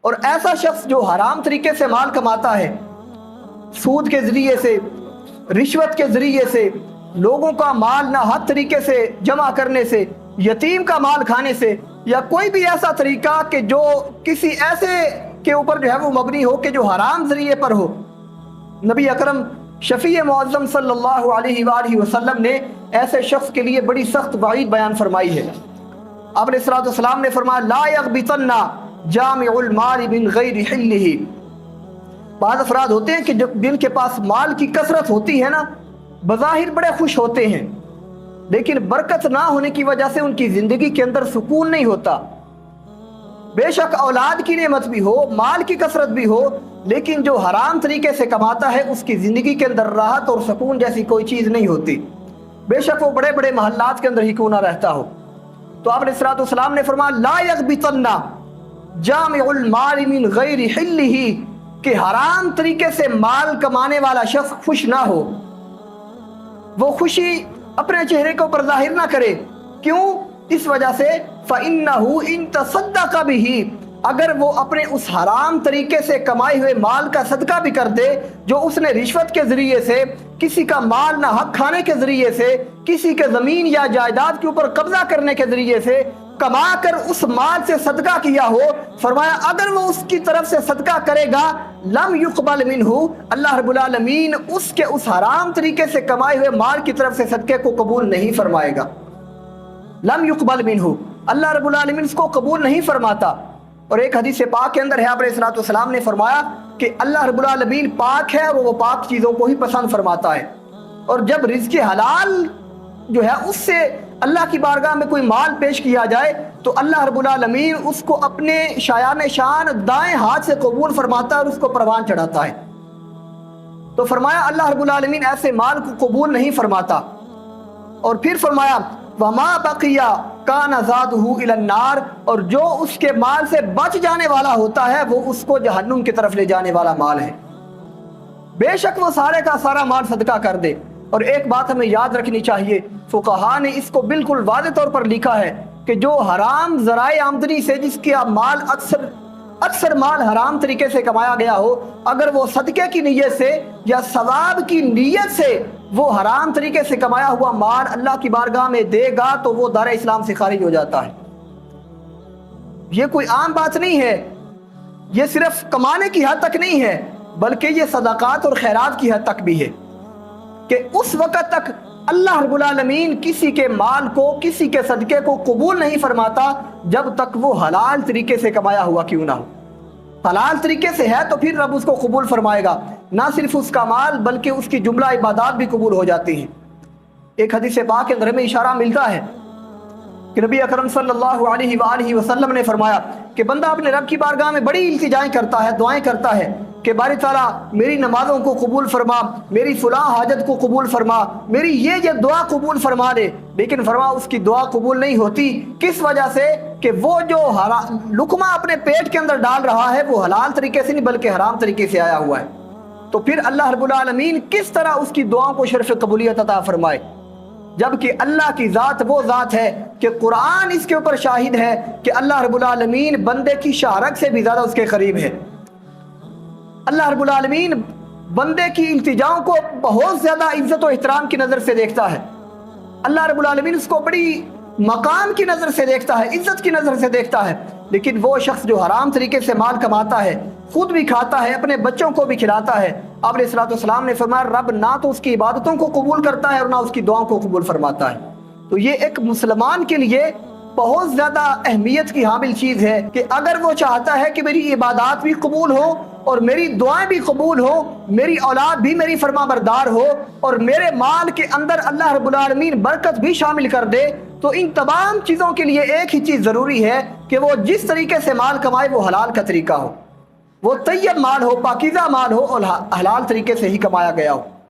اور ایسا شخص جو حرام طریقے سے مال کماتا ہے، سود کے ذریعے سے، رشوت کے ذریعے سے، لوگوں کا مال ناحق طریقے سے جمع کرنے سے، یتیم کا مال کھانے سے، یا کوئی بھی ایسا طریقہ کہ جو کسی ایسے کے اوپر جو ہے وہ مبنی ہو کہ جو حرام ذریعے پر ہو، نبی اکرم شفیع معظم صلی اللہ علیہ وآلہ وسلم نے ایسے شخص کے لیے بڑی سخت وعید بیان فرمائی ہے۔ آپ علیہ الصلوۃ والسلام نے فرمایا لا یغبطن جامع المال من غیر حلہ۔ بعض افراد ہوتے ہیں کہ جن کے پاس مال کی کثرت ہوتی ہے نا، بظاہر بڑے خوش ہوتے ہیں، لیکن برکت نہ ہونے کی وجہ سے ان کی زندگی کے اندر سکون نہیں ہوتا۔ بے شک اولاد کی نعمت بھی ہو، مال کی کثرت بھی ہو، لیکن جو حرام طریقے سے کماتا ہے اس کی زندگی کے اندر راحت اور سکون جیسی کوئی چیز نہیں ہوتی، بے شک وہ بڑے بڑے محلات کے اندر ہی کیوں نہ رہتا ہو۔ تو آپ علیہ الصلوۃ والسلام نے فرمایا لا یغبطن جامع المال من غیر حلہ، کہ حرام طریقے سے مال کمانے والا شخص خوش نہ ہو، وہ خوشی اپنے چہرے کے اوپر ظاہر نہ کرے۔ کیوں؟ اس وجہ سے فَإِنَّهُ إِن تَصَدَّقَ بِهِ، اگر وہ اپنے اس حرام طریقے سے کمائے ہوئے مال کا صدقہ بھی کر دے، جو اس نے رشوت کے ذریعے سے، کسی کا مال نہ حق کھانے کے ذریعے سے، کسی کے زمین یا جائیداد کے اوپر قبضہ کرنے کے ذریعے سے کما کر اس مال سے صدقہ کیا ہو، فرمایا اگر وہ اس کی طرف سے صدقہ کرے گا لم یقبل منہ، اللہ رب العالمین اس کے اس حرام طریقے سے کمائے ہوئے مال کی طرف سے صدقے کو قبول نہیں فرمائے گا۔ لم یقبل منہ، اللہ رب العالمین اس کو قبول نہیں فرماتا۔ اور ایک حدیث پاک کے اندر ہے، آپ علیہ الصلوۃ والسلام نے فرمایا کہ اللہ رب العالمین پاک ہے اور وہ پاک چیزوں کو ہی پسند فرماتا ہے، اور جب رزق حلال جو ہے اس سے اللہ کی بارگاہ میں کوئی مال پیش کیا جائے تو اللہ رب العالمین اس کو اپنے شایان شان دائیں ہاتھ سے قبول فرماتا ہے اور اس کو پروان چڑھاتا ہے۔ تو فرمایا اللہ رب العالمین ایسے مال کو قبول نہیں فرماتا۔ اور پھر فرمایا وَمَا بَقِيَ كَانَ زَادُهُ إِلَى النَّارِ، اور جو اس کے مال سے بچ جانے والا ہوتا ہے وہ اس کو جہنم کی طرف لے جانے والا مال ہے۔ بے شک وہ سارے کا سارا مال صدقہ کر دے۔ اور ایک بات ہمیں یاد رکھنی چاہیے، فقہاء نے اس کو بالکل واضح طور پر لکھا ہے کہ جو حرام ذرائع آمدنی سے جس کا مال اکثر مال حرام طریقے سے کمایا گیا ہو، اگر وہ صدقے کی نیت سے یا ثواب کی نیت سے وہ حرام طریقے سے کمایا ہوا مال اللہ کی بارگاہ میں دے گا تو وہ دار اسلام سے خارج ہو جاتا ہے۔ یہ کوئی عام بات نہیں ہے، یہ صرف کمانے کی حد تک نہیں ہے، بلکہ یہ صدقات اور خیرات کی حد تک بھی ہے کہ اس وقت تک اللہ رب العالمین کسی کے مال کو، کسی کے صدقے کو قبول نہیں فرماتا جب تک وہ حلال طریقے سے کمایا ہوا کیوں نہ ہو۔ حلال طریقے سے ہے تو پھر رب اس کو قبول فرمائے گا، نہ صرف اس کا مال بلکہ اس کی جملہ عبادات بھی قبول ہو جاتی ہیں۔ ایک حدیث پاک کے اندر ہمیں اشارہ ملتا ہے کہ نبی اکرم صلی اللہ علیہ وآلہ وسلم نے فرمایا کہ بندہ اپنے رب کی بارگاہ میں بڑی التجائیں کرتا ہے، دعائیں کرتا ہے کہ باری تعالیٰ میری نمازوں کو قبول فرما، میری فلاں حاجت کو قبول فرما، میری یہ دعا قبول فرما دے، لیکن فرما اس کی دعا قبول نہیں ہوتی۔ کس وجہ سے؟ کہ وہ جو لقمہ اپنے پیٹ کے اندر ڈال رہا ہے وہ حلال طریقے سے نہیں بلکہ حرام طریقے سے آیا ہوا ہے۔ تو پھر اللہ رب العالمین کس طرح اس کی دعاؤں کو شرف قبولیت عطا فرمائے، جبکہ اللہ کی ذات وہ ذات ہے کہ قرآن اس کے اوپر شاہد ہے کہ اللہ رب العالمین بندے کی شہرت سے بھی زیادہ اس کے قریب ہے۔ اللہ رب العالمین بندے کی التجاؤں کو بہت زیادہ عزت و احترام کی نظر سے دیکھتا ہے۔ اللہ رب العالمین اس کو بڑی مقام کی نظر سے دیکھتا ہے، عزت کی نظر سے دیکھتا ہے، لیکن وہ شخص جو حرام طریقے سے مال کماتا ہے، خود بھی کھاتا ہے، اپنے بچوں کو بھی کھلاتا ہے، آپ علیہ الصلوۃ والسلام نے فرمایا رب نہ تو اس کی عبادتوں کو قبول کرتا ہے اور نہ اس کی دعاؤں کو قبول فرماتا ہے۔ تو یہ ایک مسلمان کے لیے بہت زیادہ اہمیت کی حامل چیز ہے کہ اگر وہ چاہتا ہے کہ میری عبادات بھی قبول ہو اور میری دعائیں بھی قبول ہو، میری اولاد بھی میری فرما بردار ہو اور میرے مال کے اندر اللہ رب العالمین برکت بھی شامل کر دے، تو ان تمام چیزوں کے لیے ایک ہی چیز ضروری ہے کہ وہ جس طریقے سے مال کمائے وہ حلال کا طریقہ ہو، وہ طیب مال ہو، پاکیزہ مال ہو اور حلال طریقے سے ہی کمایا گیا ہو۔